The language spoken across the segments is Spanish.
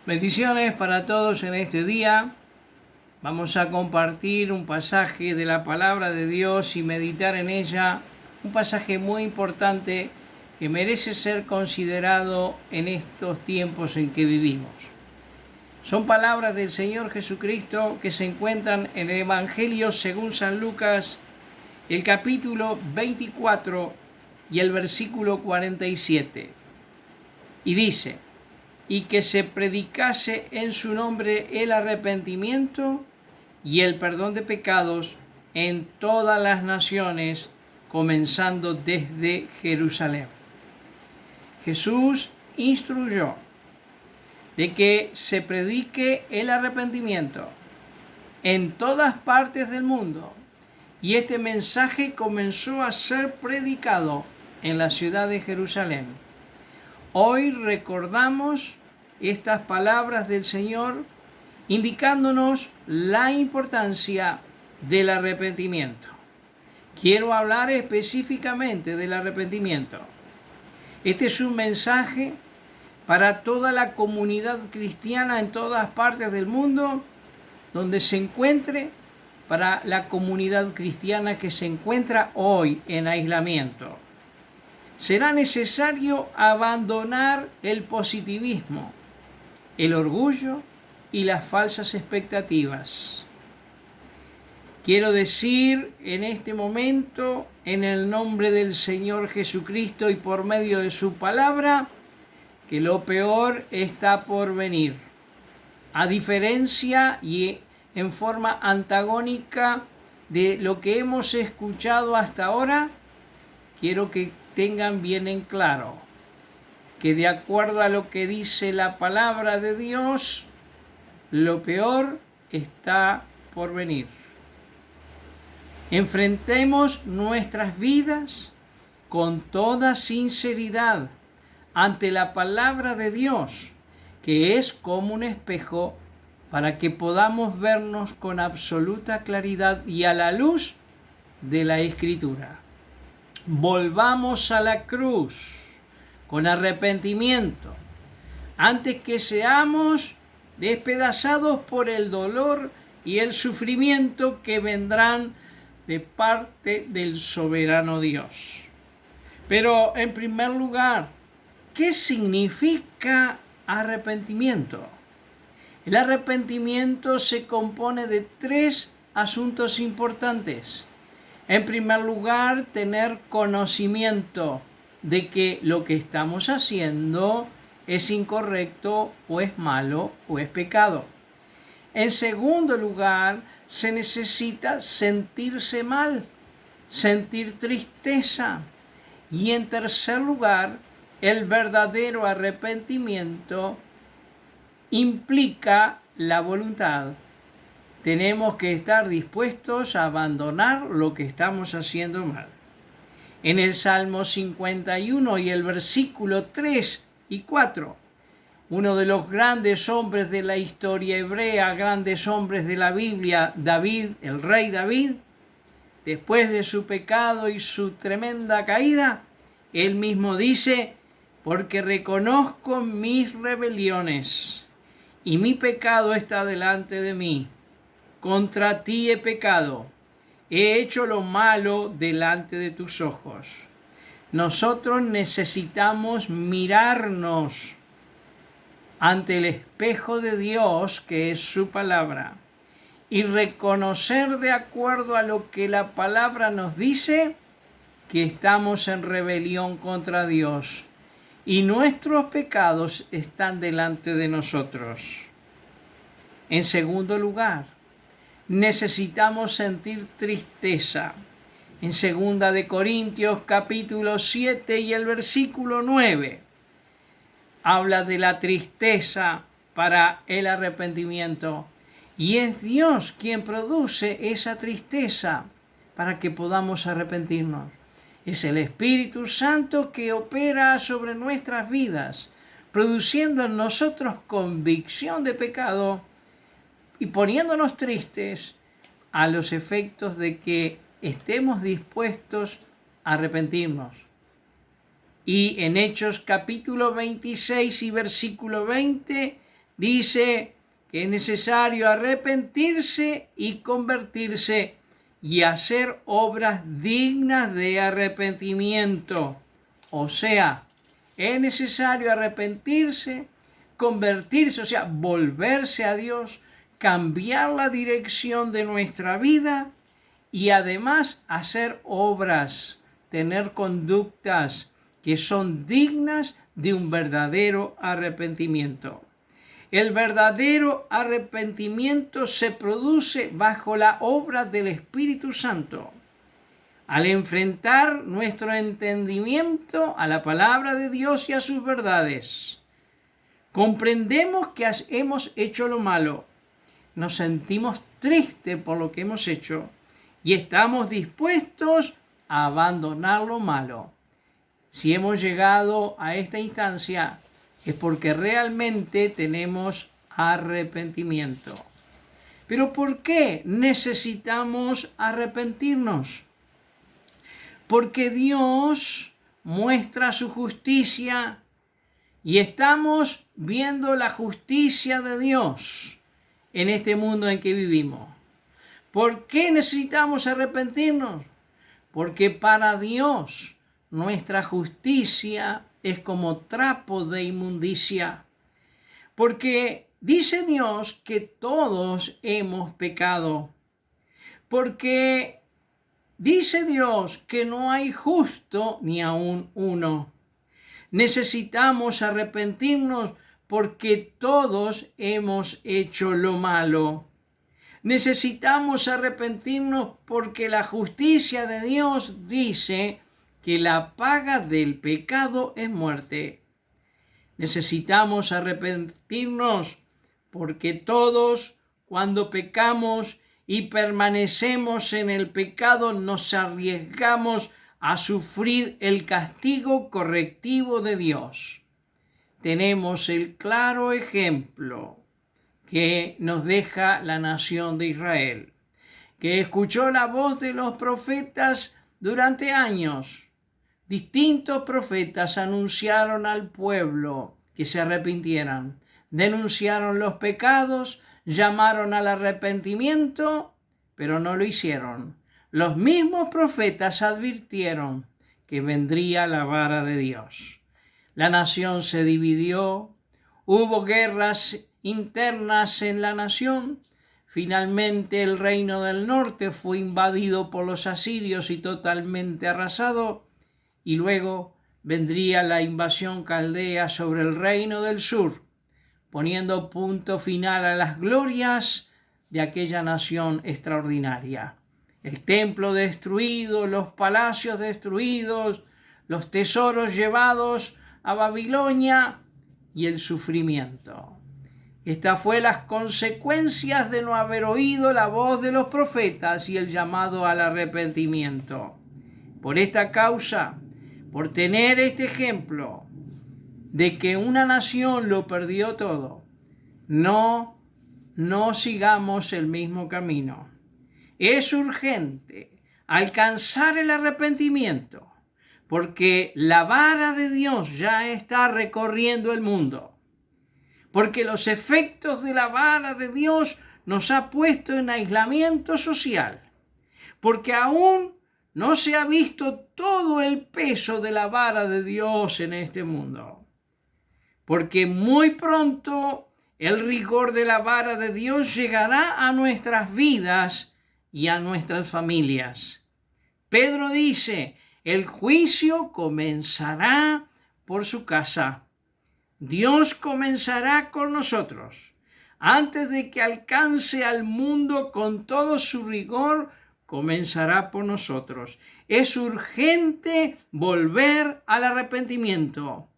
Bendiciones para todos en este día. Vamos a compartir un pasaje de la palabra de Dios y meditar en ella. Un pasaje muy importante que merece ser considerado en estos tiempos en que vivimos. Son palabras del Señor Jesucristo que se encuentran en el Evangelio según San Lucas, el capítulo 24 y el versículo 47. Y dice: y que se predicase en su nombre el arrepentimiento y el perdón de pecados en todas las naciones, comenzando desde Jerusalén. Jesús instruyó de que se predique el arrepentimiento en todas partes del mundo, y este mensaje comenzó a ser predicado en la ciudad de Jerusalén. Hoy recordamos estas palabras del Señor indicándonos la importancia del arrepentimiento. Quiero hablar específicamente del arrepentimiento. Este es un mensaje para toda la comunidad cristiana en todas partes del mundo donde se encuentre, para la comunidad cristiana que se encuentra hoy en aislamiento. Será necesario abandonar el positivismo, el orgullo y las falsas expectativas. Quiero decir en este momento, en el nombre del Señor Jesucristo y por medio de su palabra, que lo peor está por venir. A diferencia y en forma antagónica de lo que hemos escuchado hasta ahora, quiero que tengan bien en claro que de acuerdo a lo que dice la palabra de Dios, lo peor está por venir. Enfrentemos nuestras vidas con toda sinceridad ante la palabra de Dios, que es como un espejo para que podamos vernos con absoluta claridad y a la luz de la Escritura. Volvamos a la cruz con arrepentimiento antes que seamos despedazados por el dolor y el sufrimiento que vendrán de parte del soberano Dios. Pero en primer lugar, ¿qué significa arrepentimiento? El arrepentimiento se compone de tres asuntos importantes. En primer lugar, tener conocimiento de que lo que estamos haciendo es incorrecto o es malo o es pecado. En segundo lugar, se necesita sentirse mal, sentir tristeza. Y en tercer lugar, el verdadero arrepentimiento implica la voluntad. Tenemos que estar dispuestos a abandonar lo que estamos haciendo mal. En el Salmo 51 y el versículo 3 y 4, uno de los grandes hombres de la historia hebrea, grandes hombres de la Biblia, David, el rey David, después de su pecado y su tremenda caída, él mismo dice: porque reconozco mis rebeliones y mi pecado está delante de mí. Contra ti he pecado, he hecho lo malo delante de tus ojos. Nosotros necesitamos mirarnos ante el espejo de Dios, que es su palabra, y reconocer de acuerdo a lo que la palabra nos dice que estamos en rebelión contra Dios y nuestros pecados están delante de nosotros. En segundo lugar, necesitamos sentir tristeza. En 2 de Corintios capítulo 7 y el versículo 9 habla de la tristeza para el arrepentimiento, y es Dios quien produce esa tristeza para que podamos arrepentirnos. Es el Espíritu Santo que opera sobre nuestras vidas, produciendo en nosotros convicción de pecado y poniéndonos tristes a los efectos de que estemos dispuestos a arrepentirnos. Y en Hechos capítulo 26 y versículo 20 dice que es necesario arrepentirse y convertirse y hacer obras dignas de arrepentimiento. O sea, es necesario arrepentirse, convertirse, o sea, volverse a Dios, cambiar la dirección de nuestra vida y además hacer obras, tener conductas que son dignas de un verdadero arrepentimiento. El verdadero arrepentimiento se produce bajo la obra del Espíritu Santo. Al enfrentar nuestro entendimiento a la palabra de Dios y a sus verdades, comprendemos que hemos hecho lo malo, nos sentimos tristes por lo que hemos hecho y estamos dispuestos a abandonar lo malo. Si hemos llegado a esta instancia, es porque realmente tenemos arrepentimiento. Pero ¿por qué necesitamos arrepentirnos? Porque Dios muestra su justicia y estamos viendo la justicia de Dios en este mundo en que vivimos. ¿Por qué necesitamos arrepentirnos? Porque para Dios nuestra justicia es como trapo de inmundicia. Porque dice Dios que todos hemos pecado. Porque dice Dios que no hay justo ni aun uno. Necesitamos arrepentirnos porque todos hemos hecho lo malo. Necesitamos arrepentirnos porque la justicia de Dios dice que la paga del pecado es muerte. Necesitamos arrepentirnos porque todos, cuando pecamos y permanecemos en el pecado, nos arriesgamos a sufrir el castigo correctivo de Dios. Tenemos el claro ejemplo que nos deja la nación de Israel, que escuchó la voz de los profetas durante años. Distintos profetas anunciaron al pueblo que se arrepintieran, denunciaron los pecados, llamaron al arrepentimiento, pero no lo hicieron. Los mismos profetas advirtieron que vendría la vara de Dios. La nación se dividió, hubo guerras internas en la nación. Finalmente el reino del norte fue invadido por los asirios y totalmente arrasado. Y luego vendría la invasión caldea sobre el reino del sur, poniendo punto final a las glorias de aquella nación extraordinaria. El templo destruido, los palacios destruidos, los tesoros llevados a Babilonia y el sufrimiento. Estas fueron las consecuencias de no haber oído la voz de los profetas y el llamado al arrepentimiento. Por esta causa, por tener este ejemplo de que una nación lo perdió todo, no sigamos el mismo camino. Es urgente alcanzar el arrepentimiento, porque la vara de Dios ya está recorriendo el mundo, porque los efectos de la vara de Dios nos ha puesto en aislamiento social, porque aún no se ha visto todo el peso de la vara de Dios en este mundo, porque muy pronto el rigor de la vara de Dios llegará a nuestras vidas y a nuestras familias. Pedro dice, el juicio comenzará por su casa. Dios comenzará con nosotros. Antes de que alcance al mundo con todo su rigor, comenzará por nosotros. Es urgente volver al arrepentimiento,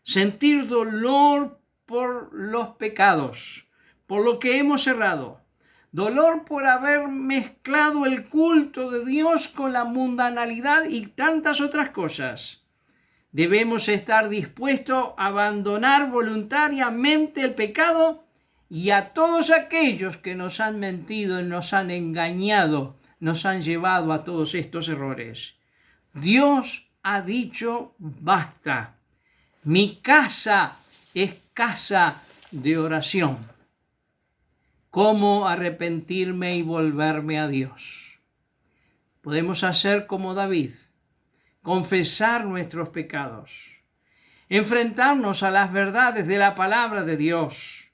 sentir dolor por los pecados, por lo que hemos errado, dolor por haber mezclado el culto de Dios con la mundanalidad y tantas otras cosas. Debemos estar dispuestos a abandonar voluntariamente el pecado y a todos aquellos que nos han mentido y nos han engañado, nos han llevado a todos estos errores. Dios ha dicho basta. Mi casa es casa de oración. ¿Cómo arrepentirme y volverme a Dios? Podemos hacer como David, confesar nuestros pecados, enfrentarnos a las verdades de la palabra de Dios,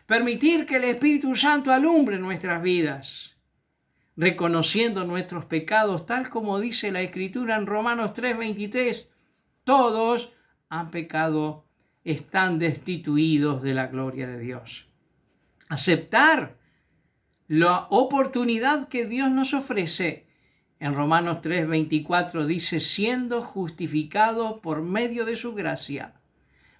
permitir que el Espíritu Santo alumbre nuestras vidas, reconociendo nuestros pecados, tal como dice la Escritura en Romanos 3:23, todos han pecado, están destituidos de la gloria de Dios. Aceptar la oportunidad que Dios nos ofrece. En Romanos 3:24 dice, siendo justificados por medio de su gracia,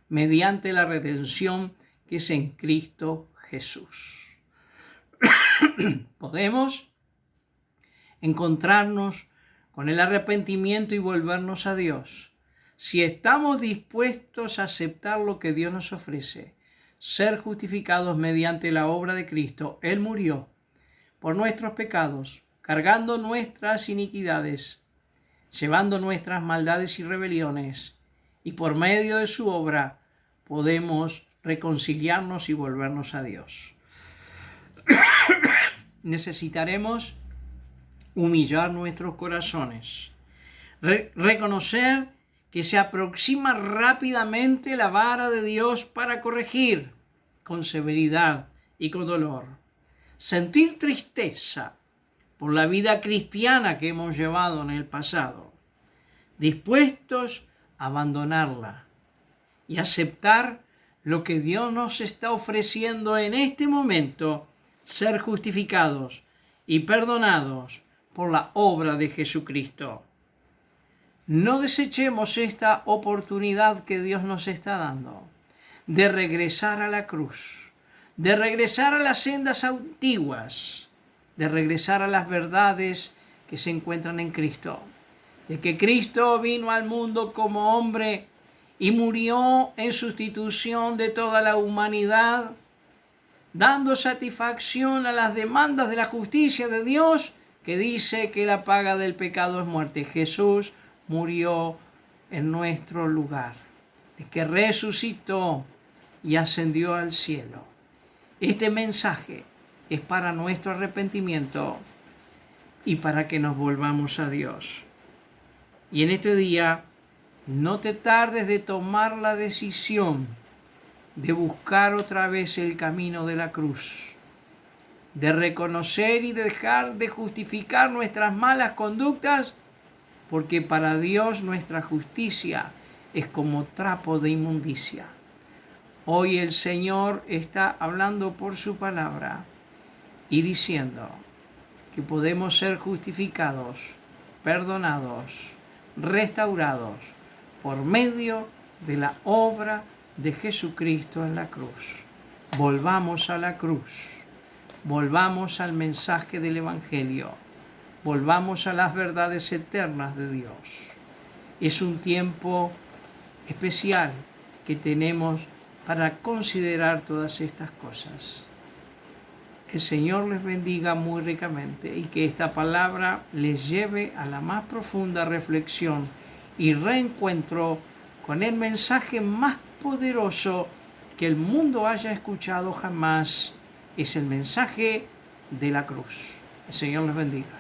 mediante la redención que es en Cristo Jesús. Podemos encontrarnos con el arrepentimiento y volvernos a Dios si estamos dispuestos a aceptar lo que Dios nos ofrece, ser justificados mediante la obra de Cristo. Él murió por nuestros pecados, cargando nuestras iniquidades, llevando nuestras maldades y rebeliones, y por medio de su obra podemos reconciliarnos y volvernos a Dios. Necesitaremos humillar nuestros corazones, reconocer que se aproxima rápidamente la vara de Dios para corregir con severidad y con dolor, sentir tristeza por la vida cristiana que hemos llevado en el pasado, dispuestos a abandonarla y aceptar lo que Dios nos está ofreciendo en este momento, ser justificados y perdonados por la obra de Jesucristo. No desechemos esta oportunidad que Dios nos está dando de regresar a la cruz, de regresar a las sendas antiguas, de regresar a las verdades que se encuentran en Cristo, de que Cristo vino al mundo como hombre y murió en sustitución de toda la humanidad, dando satisfacción a las demandas de la justicia de Dios, que dice que la paga del pecado es muerte. Jesús murió en nuestro lugar, de que resucitó y ascendió al cielo. Este mensaje es para nuestro arrepentimiento y para que nos volvamos a Dios. Y en este día, no te tardes de tomar la decisión de buscar otra vez el camino de la cruz, de reconocer y dejar de justificar nuestras malas conductas, porque para Dios nuestra justicia es como trapo de inmundicia. Hoy el Señor está hablando por su palabra y diciendo que podemos ser justificados, perdonados, restaurados por medio de la obra de Jesucristo en la cruz. Volvamos a la cruz, volvamos al mensaje del Evangelio, volvamos a las verdades eternas de Dios. Es un tiempo especial que tenemos para considerar todas estas cosas. El Señor les bendiga muy ricamente y que esta palabra les lleve a la más profunda reflexión y reencuentro con el mensaje más poderoso que el mundo haya escuchado jamás. Es el mensaje de la cruz. El Señor les bendiga.